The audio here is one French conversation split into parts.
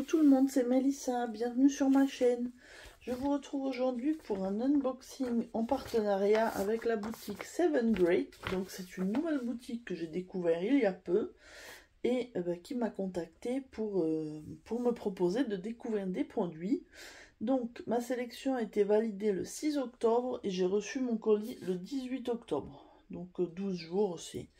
tout le monde, c'est Mélissa, bienvenue sur ma chaîne. Je vous retrouve aujourd'hui pour un unboxing en partenariat avec la boutique 7 Great. Donc c'est une nouvelle boutique que j'ai découvert il y a peu et qui m'a contacté pour me proposer de découvrir des produits. Donc ma sélection a été validée le 6 octobre et j'ai reçu mon colis le 18 octobre. Donc 12 jours, c'est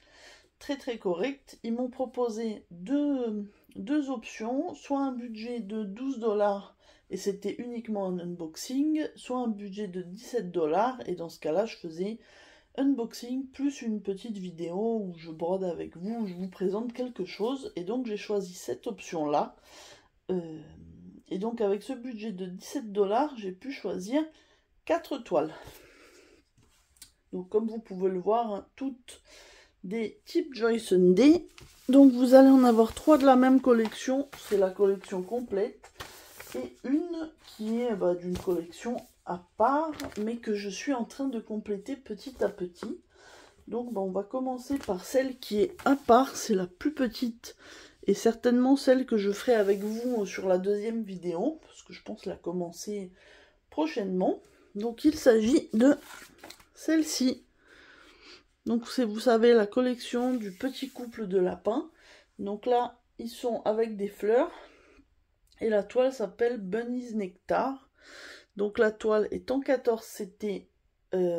très correct. Ils m'ont proposé deux options, soit un budget de 12 $ et c'était uniquement un unboxing, soit un budget de 17 $ et dans ce cas-là je faisais unboxing plus une petite vidéo où je brode avec vous, où je vous présente quelque chose, et donc j'ai choisi cette option là. Et donc avec ce budget de 17 $ j'ai pu choisir 4 toiles. Donc comme vous pouvez le voir, hein, toutes des types Joy Sunday. Donc vous allez en avoir 3 de la même collection, c'est la collection complète, et une qui est d'une collection à part, mais que je suis en train de compléter petit à petit. Donc on va commencer par celle qui est à part, c'est la plus petite, et certainement celle que je ferai avec vous sur la deuxième vidéo, parce que je pense la commencer prochainement. Donc il s'agit de celle-ci. Donc c'est, vous savez, la collection du petit couple de lapins. Donc là, ils sont avec des fleurs. Et la toile s'appelle Bunny's Nectar. Donc la toile est en 14 CT,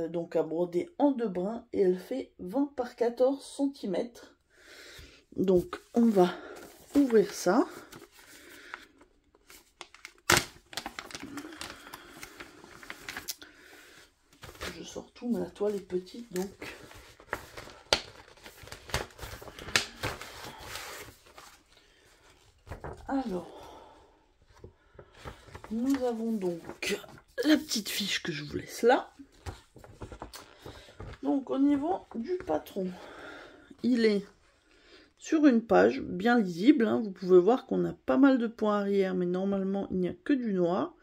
donc à broder en 2 brins. Et elle fait 20 par 14 cm. Donc on va ouvrir ça. Je sors tout, mais la toile est petite, donc... Alors, nous avons donc la petite fiche que je vous laisse là. Donc au niveau du patron, il est sur une page bien lisible, hein. Vous pouvez voir qu'on a pas mal de points arrière, mais normalement il n'y a que du noir,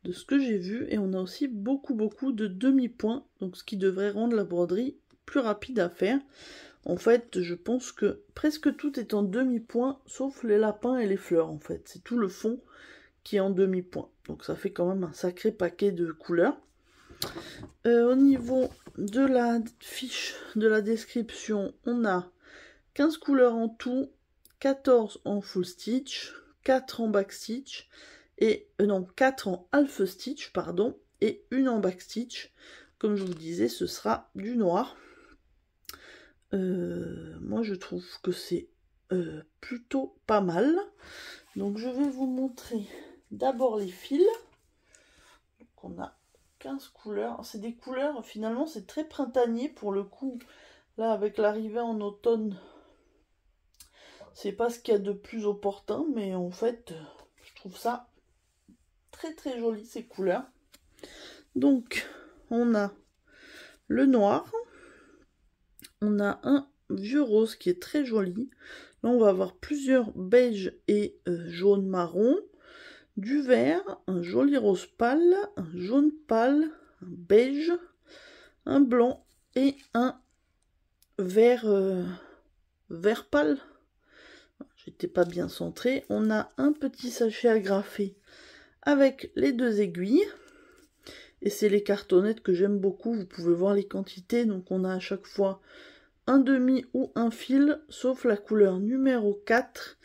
de ce que j'ai vu. Et on a aussi beaucoup de demi-points, donc ce qui devrait rendre la broderie plus rapide à faire. En fait, je pense que presque tout est en demi-point, sauf les lapins et les fleurs, en fait. C'est tout le fond qui est en demi-point. Donc ça fait quand même un sacré paquet de couleurs. Au niveau de la fiche de la description, on a 15 couleurs en tout, 14 en full stitch, 4 en back stitch, et non, 4 en half stitch, pardon, et une en back stitch. Comme je vous disais, ce sera du noir. Moi je trouve que c'est plutôt pas mal. Donc je vais vous montrer d'abord les fils. Donc on a 15 couleurs. C'est des couleurs, finalement c'est très printanier pour le coup. Là avec l'arrivée en automne, c'est pas ce qu'il y a de plus opportun, mais en fait je trouve ça très joli ces couleurs. Donc on a le noir. On a un vieux rose qui est très joli. Là, on va avoir plusieurs beiges et jaune marron. Du vert, un joli rose pâle, un jaune pâle, un beige, un blanc et un vert, vert pâle. J'étais pas bien centré. On a un petit sachet agrafé avec les 2 aiguilles. Et c'est les cartonnettes que j'aime beaucoup. Vous pouvez voir les quantités. Donc on a à chaque fois un demi ou un fil, sauf la couleur numéro 4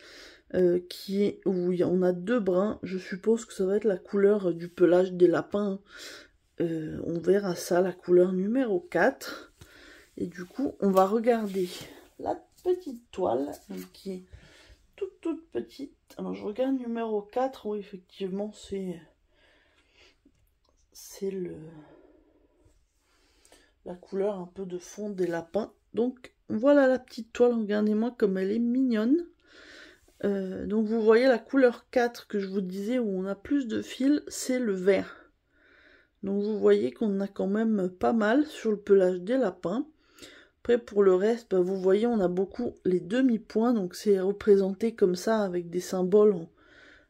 qui est où on a 2 brins. Je suppose que ça va être la couleur du pelage des lapins. On verra ça, la couleur numéro 4. Et du coup on va regarder la petite toile qui est toute petite. Alors je regarde numéro 4, où effectivement c'est la couleur un peu de fond des lapins. Donc voilà la petite toile, regardez-moi comme elle est mignonne. Donc vous voyez la couleur 4 que je vous disais, où on a plus de fils, c'est le vert. Donc vous voyez qu'on a quand même pas mal sur le pelage des lapins. Après pour le reste, vous voyez on a beaucoup les demi-points, donc c'est représenté comme ça avec des symboles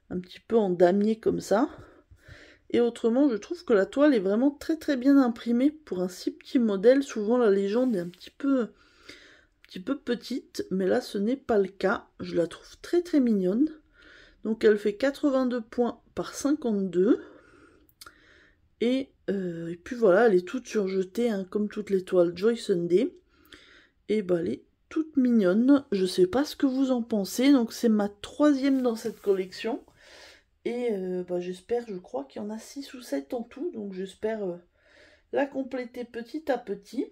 un petit peu en damier comme ça. Et autrement, je trouve que la toile est vraiment très bien imprimée pour un si petit modèle. Souvent la légende est un petit peu petite, mais là ce n'est pas le cas. Je la trouve très mignonne. Donc elle fait 82 points par 52. Et puis voilà, elle est toute surjetée, hein, comme toute les toiles Joy Sunday. Et bah elle est toute mignonne. Je sais pas ce que vous en pensez. Donc c'est ma 3e dans cette collection. Et bah, j'espère, je crois qu'il y en a 6 ou 7 en tout. Donc j'espère la compléter petit à petit.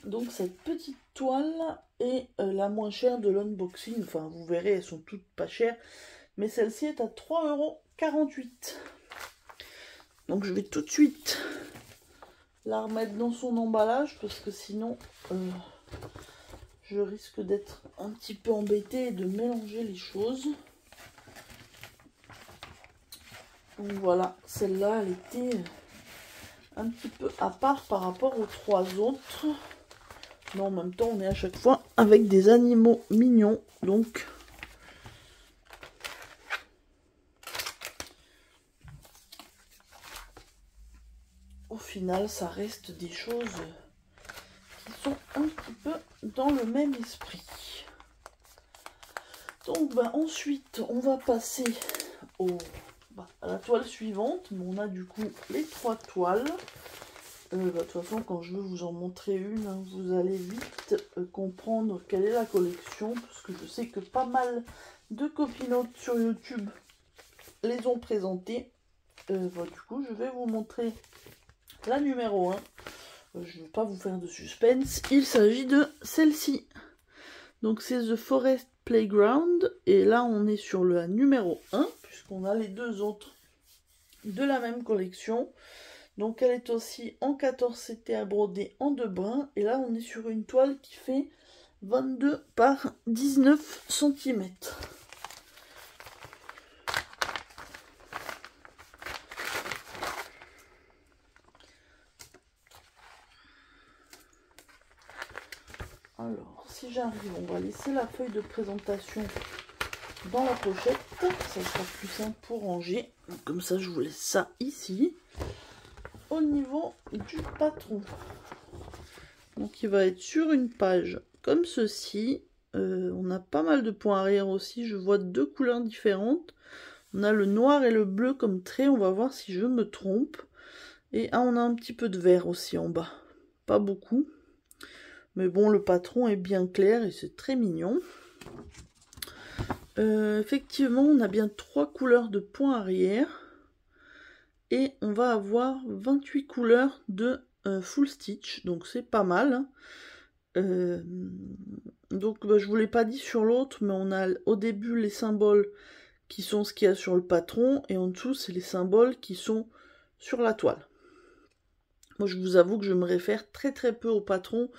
Donc cette petite toile est la moins chère de l'unboxing. Enfin vous verrez, elles sont toutes pas chères. Mais celle-ci est à 3,48 €. Donc je vais tout de suite la remettre dans son emballage parce que sinon je risque d'être un petit peu embêtée et de mélanger les choses. Donc voilà, celle-là elle était un petit peu à part par rapport aux 3 autres. Mais en même temps on est à chaque fois avec des animaux mignons. Donc au final ça reste des choses qui sont un petit peu dans le même esprit. Donc bah, ensuite on va passer à la toile suivante. Mais on a du coup les 3 toiles. De toute façon quand je veux vous en montrer une, hein, vous allez vite comprendre quelle est la collection. Parce que je sais que pas mal de copinotes sur YouTube les ont présentées. Bah, du coup je vais vous montrer la numéro 1. Je ne vais pas vous faire de suspense. Il s'agit de celle-ci. Donc c'est The Forest Playground. Et là on est sur la numéro 1. Puisqu'on a les 2 autres de la même collection. Donc elle est aussi en 14 CT à broder en 2 brins. Et là on est sur une toile qui fait 22 par 19 cm. Alors, si j'arrive, on va laisser la feuille de présentation dans la pochette. Ça sera plus simple pour ranger. Donc, comme ça, je vous laisse ça ici. Au niveau du patron. Donc, il va être sur une page comme ceci. On a pas mal de points arrière aussi. Je vois 2 couleurs différentes. On a le noir et le bleu comme trait. On va voir si je me trompe. Et on a un petit peu de vert aussi en bas. Pas beaucoup. Mais bon, le patron est bien clair et c'est très mignon. Effectivement, on a bien 3 couleurs de points arrière. Et on va avoir 28 couleurs de full stitch. Donc c'est pas mal. Donc bah, je vous l'ai pas dit sur l'autre, mais on a au début les symboles qui sont ce qu'il y a sur le patron. Et en dessous, c'est les symboles qui sont sur la toile. Moi, je vous avoue que je me réfère très très peu au patron.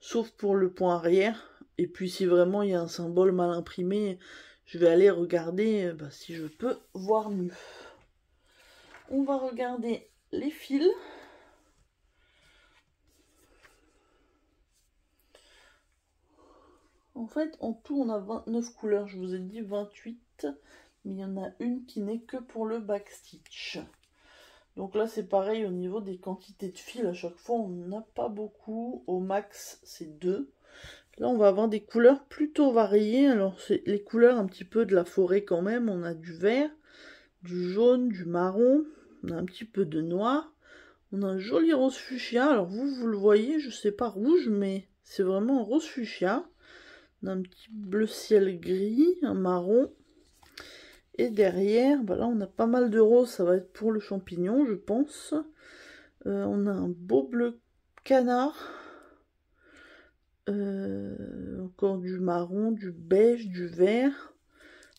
Sauf pour le point arrière. Et puis si vraiment il y a un symbole mal imprimé, je vais aller regarder si je peux voir mieux. On va regarder les fils. En fait, en tout, on a 29 couleurs. Je vous ai dit 28. Mais il y en a une qui n'est que pour le backstitch. Donc là, c'est pareil au niveau des quantités de fils. À chaque fois, on n'a pas beaucoup. Au max, c'est 2. Là, on va avoir des couleurs plutôt variées. Alors, c'est les couleurs un petit peu de la forêt quand même. On a du vert, du jaune, du marron. On a un petit peu de noir. On a un joli rose fuchsia. Alors, vous le voyez, je sais pas rouge, mais c'est vraiment un rose fuchsia. On a un petit bleu ciel gris, un marron. Et derrière, là, on a pas mal de rose. Ça va être pour le champignon, je pense. On a un beau bleu canard. Encore du marron, du beige, du vert.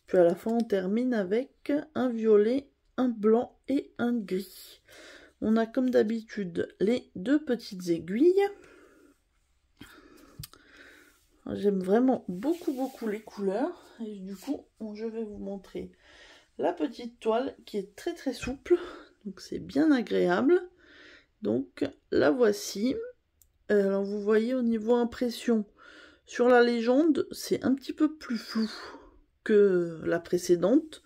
Puis à la fin, on termine avec un violet, un blanc et un gris. On a comme d'habitude les 2 petites aiguilles. J'aime vraiment beaucoup les couleurs. Et du coup, je vais vous montrer la petite toile qui est très très souple. Donc c'est bien agréable. Donc la voici. Alors vous voyez au niveau impression, sur la légende, c'est un petit peu plus flou que la précédente.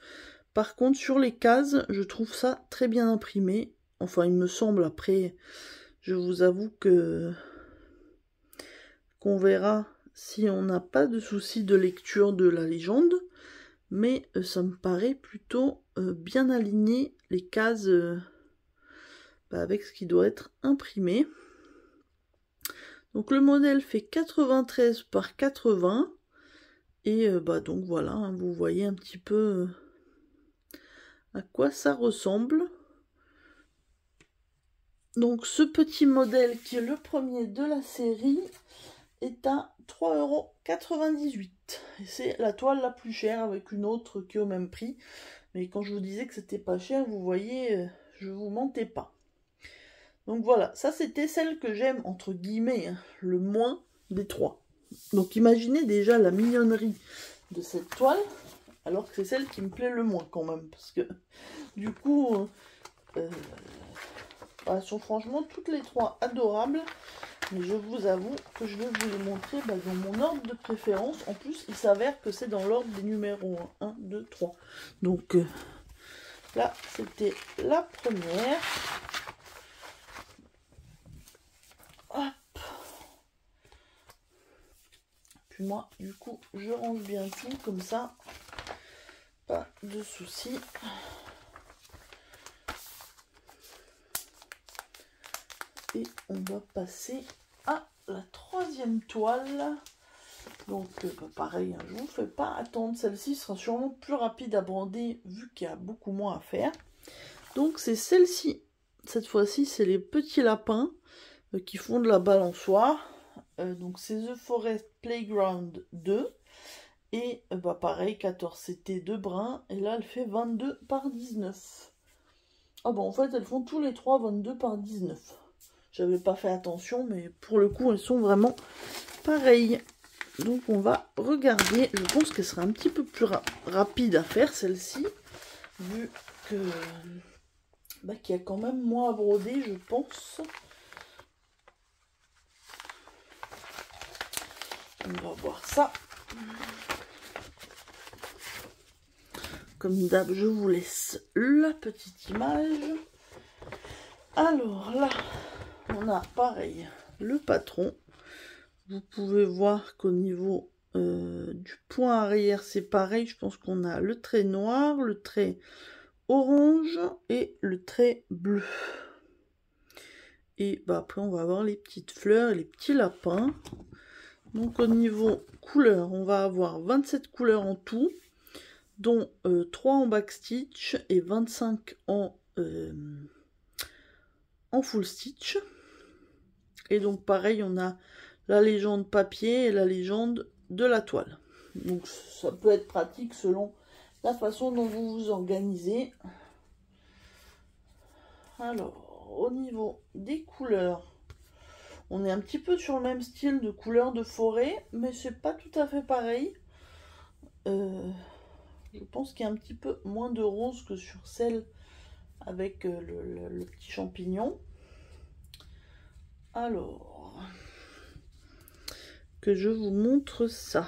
Par contre, sur les cases, je trouve ça très bien imprimé. Enfin, il me semble, après, je vous avoue qu'on verra si on n'a pas de souci de lecture de la légende. mais ça me paraît plutôt bien aligné les cases avec ce qui doit être imprimé. Donc le modèle fait 93 par 80 et donc voilà, hein, vous voyez un petit peu à quoi ça ressemble. Donc ce petit modèle qui est le premier de la série est à 3,98 €. Et c'est la toile la plus chère avec une autre qui est au même prix. Mais quand je vous disais que c'était pas cher, vous voyez, je vous mentais pas. Donc voilà, ça c'était celle que j'aime, entre guillemets, hein, le moins des trois. Donc imaginez déjà la mignonnerie de cette toile, alors que c'est celle qui me plaît le moins quand même. Parce que du coup, elles sont franchement toutes les trois adorables. Mais je vous avoue que je vais vous les montrer dans mon ordre de préférence. En plus, il s'avère que c'est dans l'ordre des numéros 1, 2, 3. Donc là, c'était la première. Hop. Puis moi, du coup, je range bien tout comme ça. Pas de soucis. Et on va passer à la troisième toile. Donc pareil, hein, je ne vous fais pas attendre. Celle-ci sera sûrement plus rapide à brander vu qu'il y a beaucoup moins à faire. Donc c'est celle-ci. Cette fois-ci, c'est les petits lapins qui font de la balançoire. Donc c'est The Forest Playground 2. Et pareil, 14 CT de brun. Et là, elle fait 22 par 19. Ah bon, en fait, elles font tous les trois 22 par 19. J'avais pas fait attention, mais pour le coup, elles sont vraiment pareilles. Donc, on va regarder. Je pense qu'elle sera un petit peu plus rapide à faire, celle-ci. Vu que qu'il y a quand même moins à broder, je pense. On va voir ça. Comme d'hab, je vous laisse la petite image. Alors là, on a pareil le patron. Vous pouvez voir qu'au niveau du point arrière, c'est pareil. Je pense qu'on a le trait noir, le trait orange et le trait bleu. Et après, on va avoir les petites fleurs et les petits lapins. Donc au niveau couleur, on va avoir 27 couleurs en tout, dont 3 en backstitch et 25 en full stitch. Et donc pareil, on a la légende papier et la légende de la toile. Donc ça peut être pratique selon la façon dont vous vous organisez. Alors, au niveau des couleurs, on est un petit peu sur le même style de couleur de forêt, mais c'est pas tout à fait pareil. Je pense qu'il y a un petit peu moins de rose que sur celle avec le petit champignon. Alors, que je vous montre ça.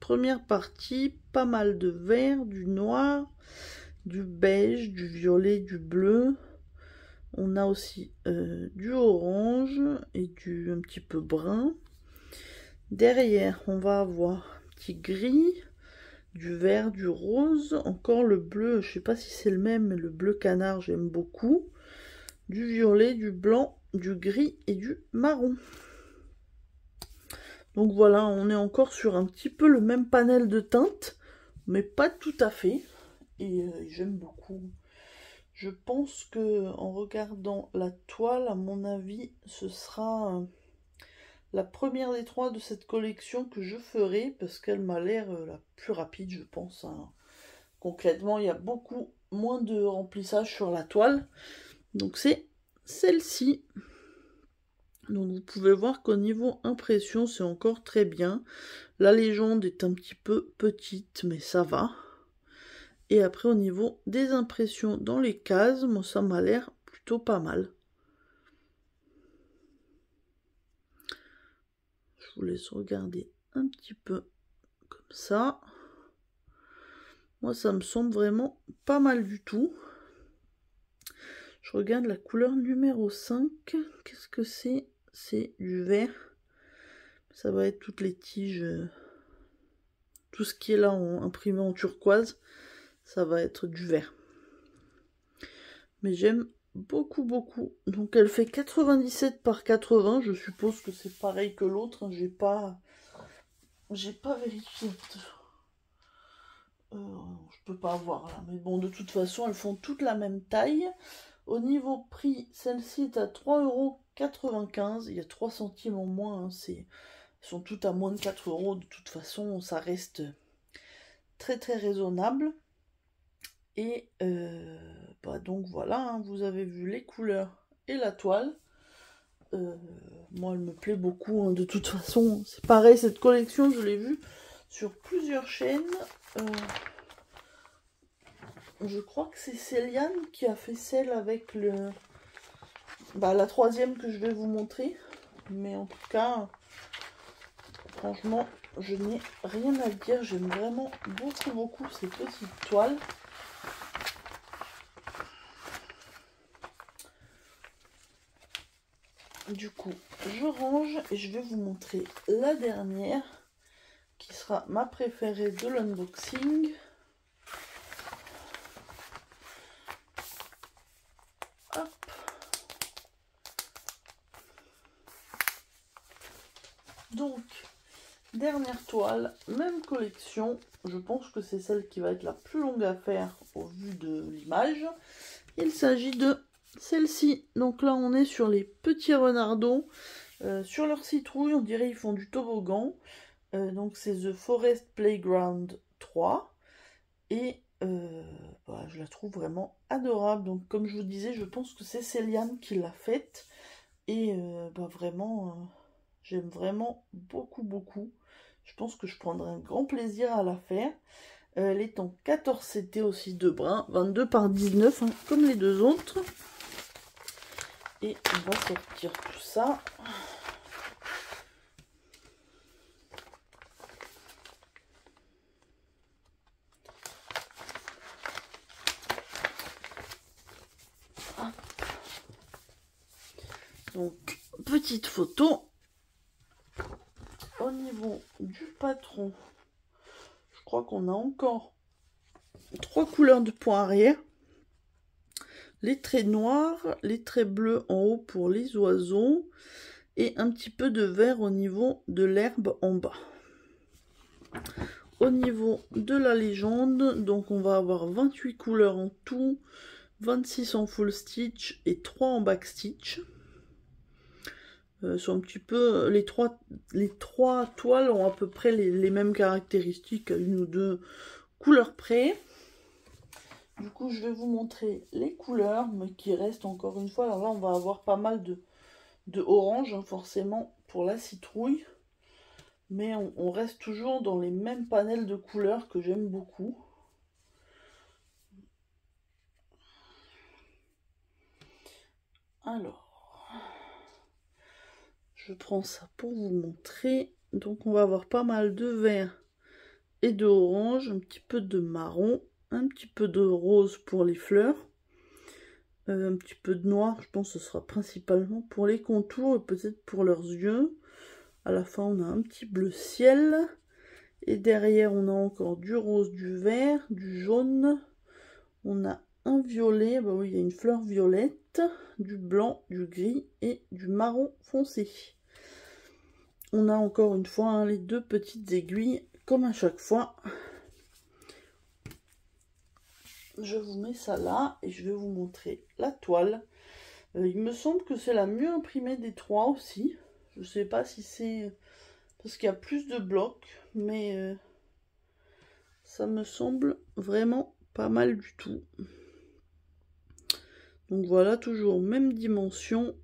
Première partie, pas mal de vert, du noir, du beige, du violet, du bleu. On a aussi du orange et un petit peu brun. Derrière, on va avoir un petit gris, du vert, du rose, encore le bleu, je sais pas si c'est le même, mais le bleu canard, j'aime beaucoup. Du violet, du blanc, du gris et du marron. Donc voilà, on est encore sur un petit peu le même panel de teintes, mais pas tout à fait. Et j'aime beaucoup. Je pense que en regardant la toile, à mon avis, ce sera la première des trois de cette collection que je ferai, parce qu'elle m'a l'air la plus rapide, je pense. Hein. Concrètement, il y a beaucoup moins de remplissage sur la toile. Donc c'est celle-ci. Donc vous pouvez voir qu'au niveau impression, c'est encore très bien. La légende est un petit peu petite, mais ça va. Et après, au niveau des impressions dans les cases, moi, ça m'a l'air plutôt pas mal. Je vous laisse regarder un petit peu comme ça. Moi, ça me semble vraiment pas mal du tout. Je regarde la couleur numéro 5. Qu'est-ce que c'est? C'est du vert. Ça va être toutes les tiges Tout ce qui est là imprimé en turquoise, ça va être du vert. Mais j'aime beaucoup, beaucoup. Donc elle fait 97 par 80. Je suppose que c'est pareil que l'autre. Hein. J'ai pas vérifié. Je peux pas voir là. Mais bon, de toute façon, elles font toutes la même taille. Au niveau prix, celle-ci est à 3,95 €. Il y a 3 centimes en moins. Hein. Elles sont toutes à moins de 4 €. De toute façon, ça reste très très raisonnable. Et donc voilà, hein, vous avez vu les couleurs et la toile. Moi, elle me plaît beaucoup. Hein, de toute façon, c'est pareil, cette collection, je l'ai vue sur plusieurs chaînes. Je crois que c'est Céliane qui a fait celle avec la troisième que je vais vous montrer. Mais en tout cas, franchement, je n'ai rien à dire. J'aime vraiment beaucoup, beaucoup ces petites toiles. Du coup, je range et je vais vous montrer la dernière qui sera ma préférée de l'unboxing. Hop. Donc, dernière toile, même collection. Je pense que c'est celle qui va être la plus longue à faire au vu de l'image. Il s'agit de celle-ci. Donc là, on est sur les petits renardeaux. Sur leur citrouille, on dirait ils font du toboggan. Donc c'est The Forest Playground 3. Et je la trouve vraiment adorable. Donc comme je vous disais, je pense que c'est Céliane qui l'a faite. Et vraiment, j'aime vraiment beaucoup, beaucoup. Je pense que je prendrai un grand plaisir à la faire. Elle est en 14 CT aussi de brun, 22 par 19, hein, comme les deux autres. Et on va sortir tout ça. Donc, petite photo. Au niveau du patron, je crois qu'on a encore 3 couleurs de point arrière. Les traits noirs, les traits bleus en haut pour les oiseaux et un petit peu de vert au niveau de l'herbe en bas. Au niveau de la légende, donc on va avoir 28 couleurs en tout, 26 en full stitch et 3 en back stitch. Sont un petit peu les trois toiles ont à peu près les mêmes caractéristiques à une ou deux couleurs près. Du coup, je vais vous montrer les couleurs, mais qui restent encore une fois. Alors là, on va avoir pas mal de orange, hein, forcément, pour la citrouille. Mais on reste toujours dans les mêmes panels de couleurs que j'aime beaucoup. Alors, je prends ça pour vous montrer. Donc, on va avoir pas mal de vert et de orange, un petit peu de marron, un petit peu de rose pour les fleurs, un petit peu de noir, je pense que ce sera principalement pour les contours et peut-être pour leurs yeux. À la fin, on a un petit bleu ciel. Et derrière, on a encore du rose, du vert, du jaune. On a un violet, bah oui, il y a une fleur violette, du blanc, du gris et du marron foncé. On a encore une fois hein, les deux petites aiguilles, comme à chaque fois. Je vous mets ça là et je vais vous montrer la toile. Il me semble que c'est la mieux imprimée des trois aussi. Je sais pas si c'est parce qu'il y a plus de blocs, mais ça me semble vraiment pas mal du tout. Donc voilà, toujours même dimension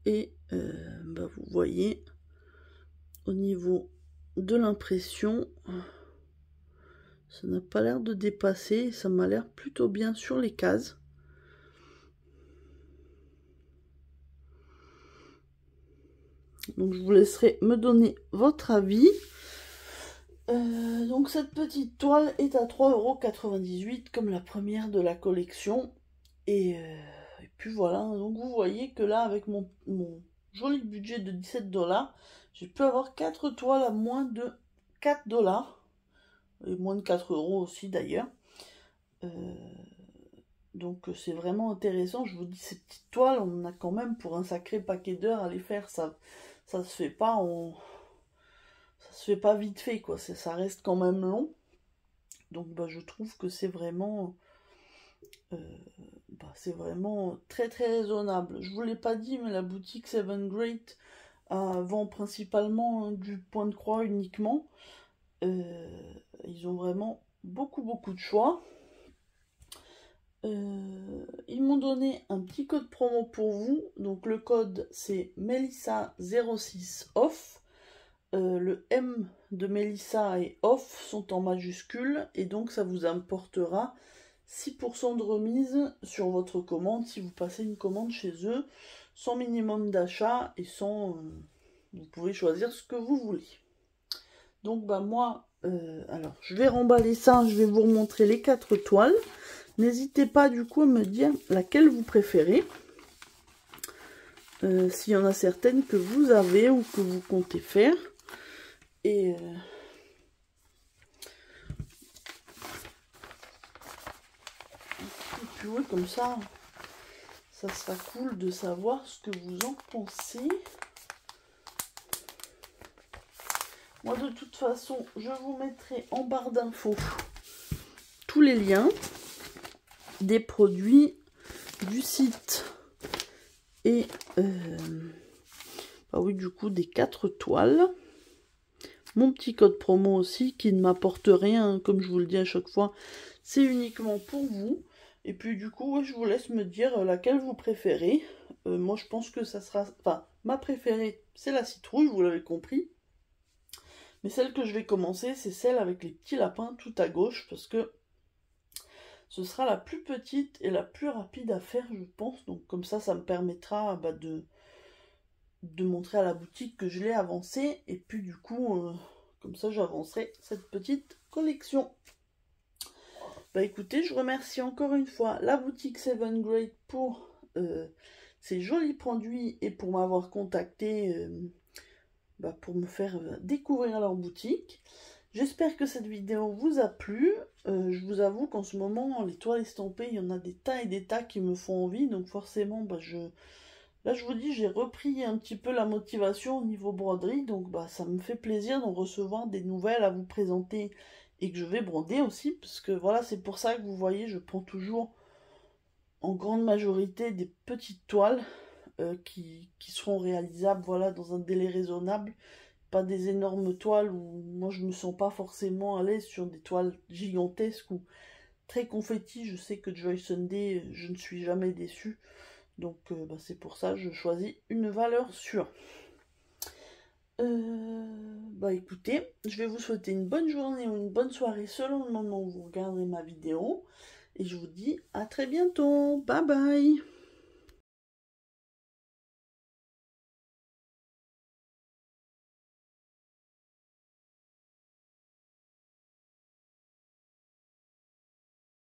et vous voyez au niveau de l'impression, ça n'a pas l'air de dépasser, ça m'a l'air plutôt bien sur les cases. Donc je vous laisserai me donner votre avis. Donc cette petite toile est à 3,98 € comme la première de la collection. Et puis voilà, donc vous voyez que là avec mon joli budget de 17 $, j'ai pu avoir 4 toiles à moins de 4 $. et moins de 4 € aussi d'ailleurs. Donc c'est vraiment intéressant. Je vous dis, ces petites toiles, on en a quand même pour un sacré paquet d'heures à les faire. Ça se fait pas ça se fait pas vite fait, quoi. Ça reste quand même long. Donc bah, je trouve que c'est vraiment très très raisonnable. Je vous l'ai pas dit, mais la boutique Seven Great vend principalement du point de croix uniquement. Ils ont vraiment beaucoup de choix. Ils m'ont donné un petit code promo pour vous. Donc le code c'est Melissa06OFF. Le M de Melissa et OFF sont en majuscule et donc ça vous apportera 6% de remise sur votre commande si vous passez une commande chez eux, sans minimum d'achat et sans... vous pouvez choisir ce que vous voulez. Donc bah moi, alors je vais remballer ça, je vais vous remontrer les 4 toiles. N'hésitez pas du coup à me dire laquelle vous préférez. S'il y en a certaines que vous avez ou que vous comptez faire. Et puis ouais, comme ça sera cool de savoir ce que vous en pensez. Moi de toute façon, je vous mettrai en barre d'infos tous les liens des produits, du site et bah oui, du coup des 4 toiles. Mon petit code promo aussi qui ne m'apporte rien, comme je vous le dis à chaque fois, c'est uniquement pour vous. Et puis du coup, je vous laisse me dire laquelle vous préférez. Moi je pense que ça sera... Enfin, ma préférée, c'est la citrouille, vous l'avez compris. Mais celle que je vais commencer, c'est celle avec les petits lapins tout à gauche, parce que ce sera la plus petite et la plus rapide à faire, je pense. Donc comme ça me permettra bah, de montrer à la boutique que je l'ai avancée. Et puis du coup, comme ça j'avancerai cette petite collection. Bah écoutez, je remercie encore une fois la boutique Seven Great pour ces jolis produits et pour m'avoir contacté pour me faire découvrir leur boutique. J'espère que cette vidéo vous a plu. Je vous avoue qu'en ce moment, les toiles estampées, il y en a des tas et des tas qui me font envie. Donc forcément, là je vous dis, j'ai repris un petit peu la motivation au niveau broderie. Donc ça me fait plaisir d'en recevoir des nouvelles à vous présenter et que je vais broder aussi. Parce que voilà, c'est pour ça que vous voyez, je prends toujours en grande majorité des petites toiles qui seront réalisables voilà, dans un délai raisonnable. Pas des énormes toiles où moi je me sens pas forcément à l'aise sur des toiles gigantesques ou très confetti. Je sais que Joy Sunday, je ne suis jamais déçue. Donc c'est pour ça que je choisis une valeur sûre. Écoutez, je vais vous souhaiter une bonne journée ou une bonne soirée selon le moment où vous regarderez ma vidéo. Et je vous dis à très bientôt. Bye bye.